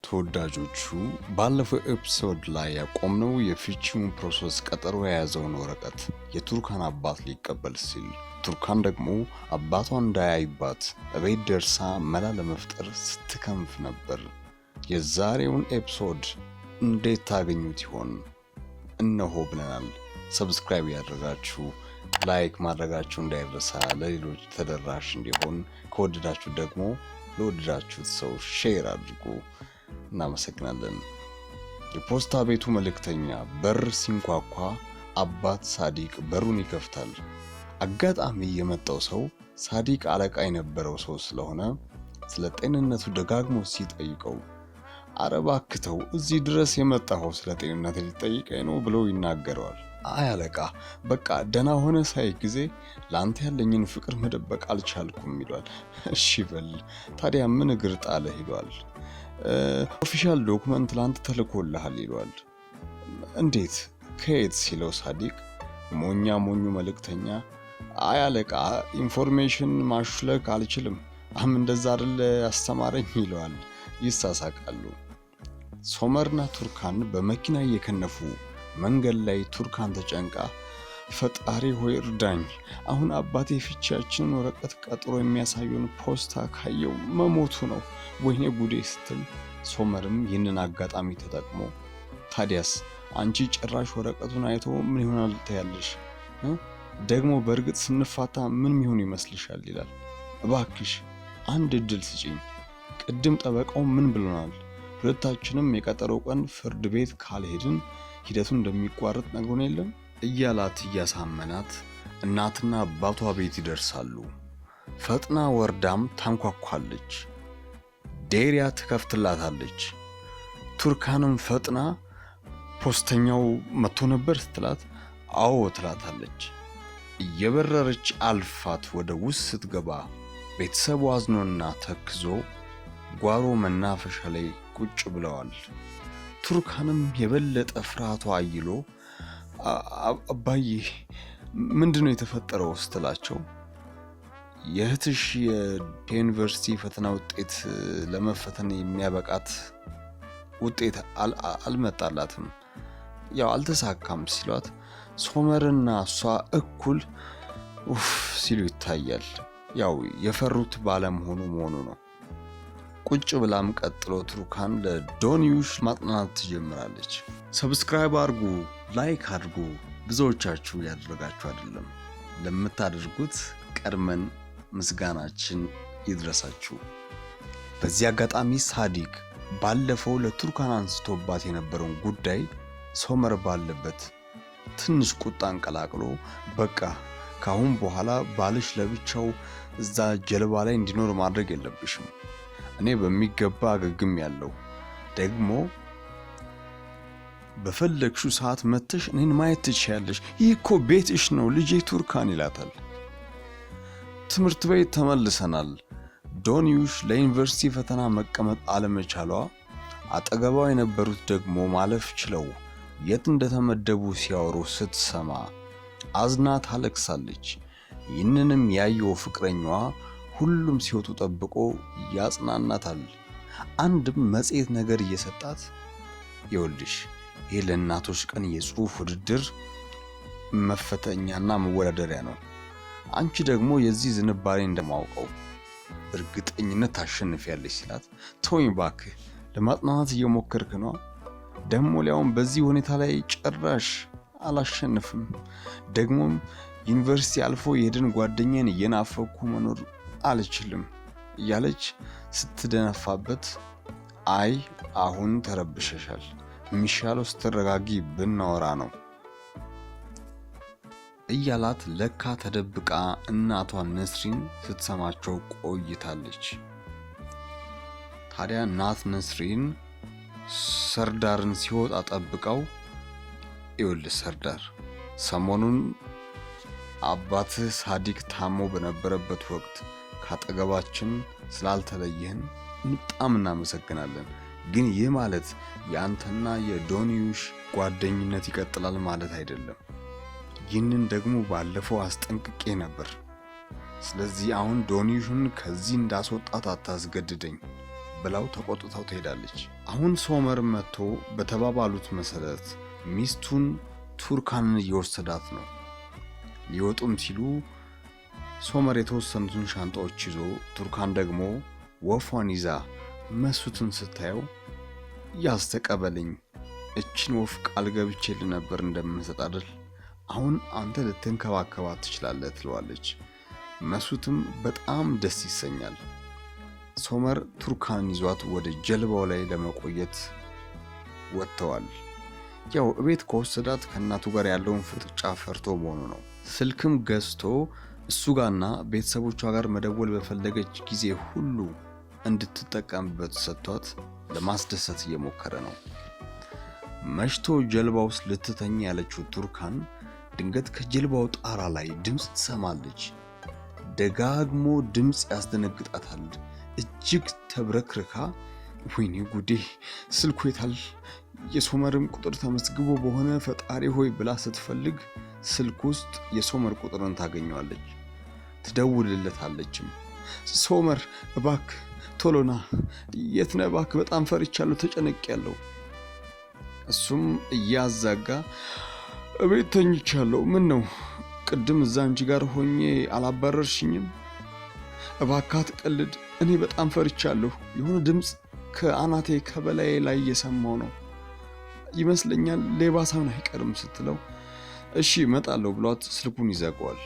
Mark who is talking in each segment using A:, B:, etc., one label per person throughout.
A: ተወዳጆቹ ባለፈው ኤፒሶድ ላይ ያቆምነው የፍቺውን ፕሮሰስ ቀጠሮ የያዘውን ወረቀት የቱርካን አባት ሊቀበል ሲል ቱርካን ደግሞ አባቷ እንዳያይባት እቤት ደርሳ መላ ለመፍጠር ስትከንፍ ነበር። የዛሬውን ኤፒሶድ እንዴት ታገኙት ይሆን? እነሆ ብለናል። ሰብስክራይብ ያደረጋችሁ ላይክ ማድረጋችሁ እንዳይረሳ፣ ለሌሎች ተደራሽ እንዲሆን ከወደዳችሁ ደግሞ ለወደዳችሁት ሰው ሼር አድርጉ። እናመሰግናለን። የፖስታ ቤቱ መልእክተኛ በር ሲንኳኳ አባት ሳዲቅ በሩን ይከፍታል። አጋጣሚ የመጣው ሰው ሳዲቅ አለቃ የነበረው ሰው ስለሆነ ስለ ጤንነቱ ደጋግሞ ሲጠይቀው አረ እባክህ ተው፣ እዚህ ድረስ የመጣኸው ስለ ጤንነት ሊጠይቀኝ ነው ብሎ ይናገረዋል። አይ አለቃ፣ በቃ ደህና ሆነ ሳይ ጊዜ ላንተ ያለኝን ፍቅር መደበቅ አልቻልኩም ይሏል። እሺ በል ታዲያ ምን እግር ጣለህ ይሏል። ኦፊሻል ዶክመንት ላንተ ተልኮልሃል ይሏል። እንዴት ከየት ሲለው ሳዲቅ ሞኛ ሞኙ መልእክተኛ አይ አለቃ፣ ኢንፎርሜሽን ማሽለክ አልችልም፣ እንደዛ አይደለ ያስተማረኝ ይለዋል። ይሳሳቃሉ። ሶመርና ቱርካን በመኪና እየከነፉ መንገድ ላይ ቱርካን ተጨንቃ ፈጣሪ ሆይ እርዳኝ፣ አሁን አባቴ ፍቺያችንን ወረቀት ቀጥሮ የሚያሳየውን ፖስታ ካየው መሞቱ ነው፣ ወይኔ ጉዴ ስትል ሶመርም ይህንን አጋጣሚ ተጠቅሞ ታዲያስ አንቺ ጭራሽ ወረቀቱን አይቶ ምን ይሆናል ታያለሽ? ደግሞ በእርግጥ ስንፋታ ምን ይሆን ይመስልሻል ይላል። እባክሽ አንድ እድል ስጪኝ፣ ቅድም ጠበቃው ምን ብሎናል? ሁለታችንም የቀጠሮ ቀን ፍርድ ቤት ካልሄድን ሂደቱን እንደሚቋረጥ ነግሮን የለም እያላት እያሳመናት እናትና አባቷ ቤት ይደርሳሉ። ፈጥና ወርዳም ታንኳኳለች። ዴሪያ ትከፍትላታለች። ቱርካንም ፈጥና ፖስተኛው መጥቶ ነበር ስትላት አዎ ትላታለች። እየበረረች አልፋት ወደ ውስጥ ስትገባ ቤተሰቡ አዝኖና ተክዞ ጓሮ መናፈሻ ላይ ቁጭ ብለዋል። ቱርካንም የበለጠ ፍርሃቷ አይሎ አባዬ ምንድነው የተፈጠረው ስትላቸው የእህትሽ የዩኒቨርሲቲ ፈተና ውጤት ለመፈተን የሚያበቃት ውጤት አልመጣላትም፣ ያው አልተሳካም ሲሏት ሶመርና እሷ እኩል ሲሉ ይታያል። ያው የፈሩት ባለመሆኑ መሆኑ ነው። ቁጭ ብላም ቀጥሎ ቱርካን ለዶንዩሽ ማጥናት ትጀምራለች። ሰብስክራይብ አድርጉ፣ ላይክ አድርጉ። ብዙዎቻችሁ ያደረጋችሁ አይደለም፣ ለምታደርጉት ቀድመን ምስጋናችን ይድረሳችሁ። በዚህ አጋጣሚ ሳዲቅ ባለፈው ለቱርካን አንስቶባት የነበረውን ጉዳይ ሶመር ባለበት ትንሽ ቁጣን ቀላቅሎ በቃ ካሁን በኋላ ባልሽ ለብቻው እዛ ጀልባ ላይ እንዲኖር ማድረግ የለብሽም፣ እኔ በሚገባ አገግም ያለው ደግሞ በፈለግሽው ሰዓት መተሽ እኔን ማየት ትችያለሽ፣ ይህ እኮ ቤትሽ ነው ልጄ ቱርካን ይላታል። ትምህርት ቤት ተመልሰናል። ዶንዩሽ ለዩኒቨርሲቲ ፈተና መቀመጥ አለመቻሏ አጠገቧ የነበሩት ደግሞ ማለፍ ችለው የት እንደተመደቡ ሲያወሩ ስትሰማ አዝና ታለቅሳለች። ይህንንም ያየው ፍቅረኛዋ ሁሉም ሲወጡ ጠብቆ ያጽናናታል። አንድም መጽሔት ነገር እየሰጣት ይኸውልሽ ይህ ለእናቶች ቀን የጽሑፍ ውድድር መፈተኛና መወዳደሪያ ነው፣ አንቺ ደግሞ የዚህ ዝንባሌ እንደማውቀው እርግጠኝነት ታሸንፊያለሽ ሲላት ተወኝ እባክህ ለማጥናት እየሞከርክ ነው፣ ደግሞ ሊያውም በዚህ ሁኔታ ላይ ጭራሽ አላሸንፍም፣ ደግሞም ዩኒቨርሲቲ አልፎ የሄድን ጓደኛን እየናፈኩ መኖር አልችልም እያለች ስትደነፋበት አይ አሁን ተረብሸሻል፣ የሚሻለው ስትረጋጊ ብናወራ ነው እያላት ለካ ተደብቃ እናቷ ነስሪን ስትሰማቸው ቆይታለች። ታዲያ እናት ነስሪን ሰርዳርን ሲወጣ ጠብቀው ይኸውልህ ሰርዳር፣ ሰሞኑን አባትህ ሳዲቅ ታሞ በነበረበት ወቅት ካጠገባችን ስላልተለየህን በጣም እናመሰግናለን፣ ግን ይህ ማለት የአንተና የዶንዩሽ ጓደኝነት ይቀጥላል ማለት አይደለም። ይህንን ደግሞ ባለፈው አስጠንቅቄ ነበር። ስለዚህ አሁን ዶንዩሽን ከዚህ እንዳስወጣት አታስገድደኝ፣ ብላው ተቆጥታው ትሄዳለች። አሁን ሶመር መጥቶ በተባባሉት መሰረት ሚስቱን ቱርካንን እየወሰዳት ነው። ሊወጡም ሲሉ ሶመር የተወሰኑትን ሻንጣዎች ይዞ ቱርካን ደግሞ ወፏን ይዛ መስፍንን ስታየው ያስተቀበልኝ እችን ወፍ ቃል ገብቼልህ ነበር እንደምንሰጥ አይደል? አሁን አንተ ልትንከባከባት ትችላለህ ትለዋለች። መስፍንም በጣም ደስ ይሰኛል። ሶመር ቱርካንን ይዟት ወደ ጀልባው ላይ ለመቆየት ወጥተዋል። ያው እቤት ከወሰዳት ከእናቱ ጋር ያለውን ፍጥጫ ፈርቶ መሆኑ ነው። ስልክም ገዝቶ እሱ ጋርና ቤተሰቦቿ ጋር መደወል በፈለገች ጊዜ ሁሉ እንድትጠቀምበት ሰጥቷት ለማስደሰት እየሞከረ ነው። መሽቶ ጀልባ ውስጥ ልትተኛ ያለችው ቱርካን ድንገት ከጀልባው ጣራ ላይ ድምፅ ትሰማለች። ደጋግሞ ድምፅ ያስደነግጣታል። እጅግ ተብረክርካ ወይኔ ጉዴ ስልኩ የታል? የሶመርም ቁጥር ተመዝግቦ በሆነ ፈጣሪ ሆይ ብላ ስትፈልግ ስልክ ውስጥ የሶመር ቁጥርን ታገኘዋለች። ትደውልለታለችም። ሶመር እባክህ ቶሎና፣ የት ነህ እባክህ? በጣም ፈርቻለሁ፣ ተጨነቅያለሁ። እሱም እያዛጋ እቤት ተኝቻለሁ። ምን ነው ቅድም እዛ አንቺ ጋር ሆኜ አላባረርሽኝም? እባክህ አትቀልድ፣ እኔ በጣም ፈርቻለሁ። የሆነ ድምፅ ከአናቴ ከበላይ ላይ እየሰማው ነው ይመስለኛል፣ ሌባ ሳይሆን አይቀርም ስትለው እሺ እመጣለሁ ብሏት ስልኩን ይዘጋዋል።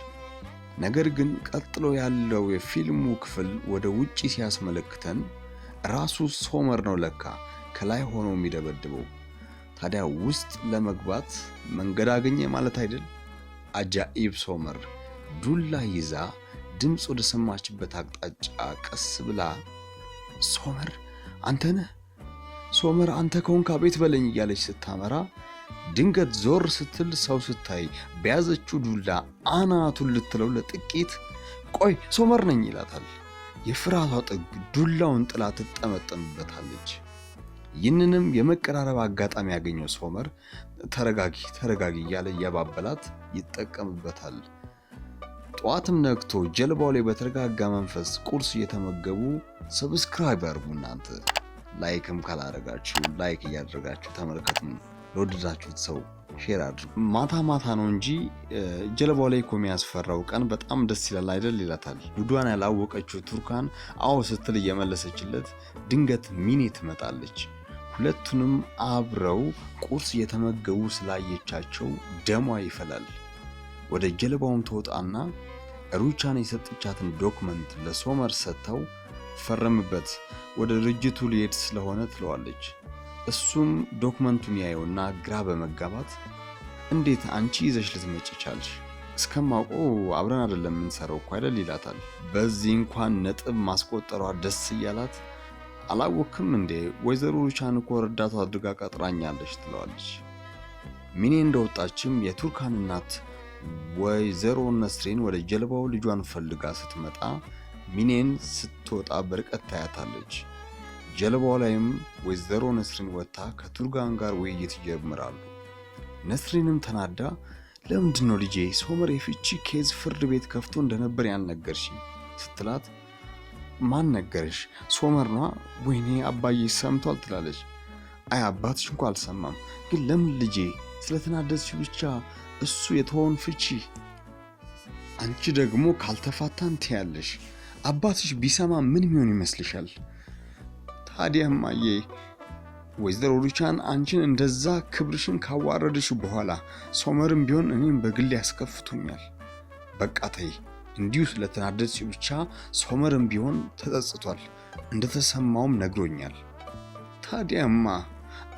A: ነገር ግን ቀጥሎ ያለው የፊልሙ ክፍል ወደ ውጪ ሲያስመለክተን ራሱ ሶመር ነው ለካ ከላይ ሆኖ የሚደበድበው። ታዲያ ውስጥ ለመግባት መንገድ አገኘ ማለት አይደል? አጃኢብ ሶመር ዱላ ይዛ ድምፅ ወደ ሰማችበት አቅጣጫ ቀስ ብላ ሶመር አንተ ነህ? ሶመር አንተ ከሆንክ ቤት በለኝ እያለች ስታመራ ድንገት ዞር ስትል ሰው ስታይ በያዘችው ዱላ አናቱን ልትለው ለጥቂት ቆይ ሶመር ነኝ ይላታል። የፍርሃቷ ጥግ ዱላውን ጥላ ትጠመጠምበታለች። ይህንንም የመቀራረብ አጋጣሚ ያገኘው ሶመር ተረጋጊ እያለ እያባበላት ይጠቀምበታል። ጠዋትም ነግቶ ጀልባው ላይ በተረጋጋ መንፈስ ቁርስ እየተመገቡ ሰብስክራይብ አድርጉ። እናንተ ላይክም ካላደረጋችሁ ላይክ እያደረጋችሁ ተመልከቱም። ለወደዳችሁት ሰው ሼር አድርጉ። ማታ ማታ ነው እንጂ ጀልባው ላይ እኮ የሚያስፈራው ቀን በጣም ደስ ይላል አይደል ይላታል። ጉዷን ያላወቀችው ቱርካን አዎ ስትል እየመለሰችለት ድንገት ሚኔ ትመጣለች። ሁለቱንም አብረው ቁርስ እየተመገቡ ስላየቻቸው ደሟ ይፈላል። ወደ ጀልባውም ትወጣና ሩቻን የሰጠቻትን ዶክመንት ለሶመር ሰጥተው ፈረምበት ወደ ድርጅቱ ሊሄድ ስለሆነ ትለዋለች። እሱም ዶክመንቱን ያየውና ግራ በመጋባት እንዴት አንቺ ይዘሽ ልትመጪ ቻልሽ? እስከማውቀው አብረን አይደለም የምንሰራው እኮ አይደል ይላታል። በዚህ እንኳን ነጥብ ማስቆጠሯ ደስ እያላት አላወክም እንዴ ወይዘሮ ሩቻን እኮ ረዳቷ አድርጋ ቀጥራኛለች ትለዋለች። ሚኔ እንደወጣችም የቱርካን እናት ወይዘሮ ነስሪን ወደ ጀልባው ልጇን ፈልጋ ስትመጣ ሚኔን ስትወጣ በርቀት ታያታለች። ጀልባው ላይም ወይዘሮ ነስሪን ወጥታ ከቱርካን ጋር ውይይት ይጀምራሉ። ነስሪንም ተናዳ ለምንድነው ልጄ ሶመር የፍቺ ኬዝ ፍርድ ቤት ከፍቶ እንደነበር ያልነገርሽኝ ስትላት ማን ነገርሽ? ሶመር ነው። ወይኔ አባዬ ሰምቷል ትላለች። አይ አባትሽ እንኳን አልሰማም፣ ግን ለምን ልጄ ስለተናደድሽ ብቻ እሱ የተወውን ፍቺ አንቺ ደግሞ ካልተፋታን ትያለሽ። አባትሽ ቢሰማ ምን የሚሆን ይመስልሻል? ታዲያ ማዬ ወይዘሮ ሩቻን አንቺን እንደዛ ክብርሽን ካዋረድሽ በኋላ ሶመርም ቢሆን እኔም በግል ያስከፍቱኛል። በቃ ተይ፣ እንዲሁ ስለተናደድሽ ብቻ ሶመርም ቢሆን ተጸጽቷል፣ እንደተሰማውም ነግሮኛል። ታዲያማ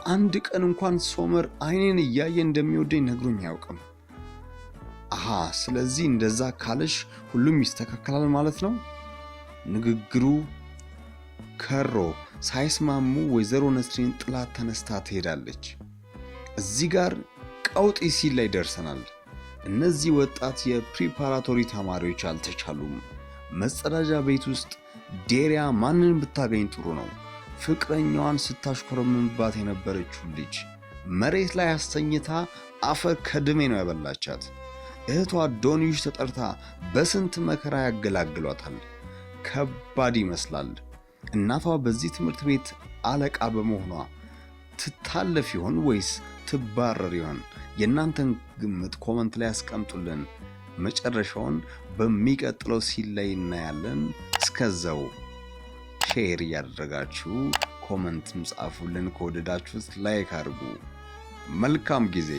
A: አንድ ቀን እንኳን ሶመር አይኔን እያየ እንደሚወደኝ ነግሮኝ አያውቅም። አሃ ስለዚህ እንደዛ ካለሽ ሁሉም ይስተካከላል ማለት ነው። ንግግሩ ከሮ ሳይስማሙ ወይዘሮ ነስሪን ጥላት ተነስታ ትሄዳለች። እዚህ ጋር ቀውጢ ሲል ላይ ደርሰናል። እነዚህ ወጣት የፕሪፓራቶሪ ተማሪዎች አልተቻሉም። መጸዳጃ ቤት ውስጥ ዴሪያ ማንን ብታገኝ ጥሩ ነው? ፍቅረኛዋን ስታሽኮረምባት የነበረችው ልጅ መሬት ላይ አስተኝታ አፈር ከድሜ ነው ያበላቻት። እህቷ ዶኒሽ ተጠርታ በስንት መከራ ያገላግሏታል። ከባድ ይመስላል። እናቷ በዚህ ትምህርት ቤት አለቃ በመሆኗ ትታለፍ ይሆን ወይስ ትባረር ይሆን? የእናንተን ግምት ኮመንት ላይ አስቀምጡልን። መጨረሻውን በሚቀጥለው ሲል ላይ እናያለን። እስከዛው ሼር እያደረጋችሁ ኮመንትም ጻፉልን። ከወደዳችሁት ላይክ አድርጉ። መልካም ጊዜ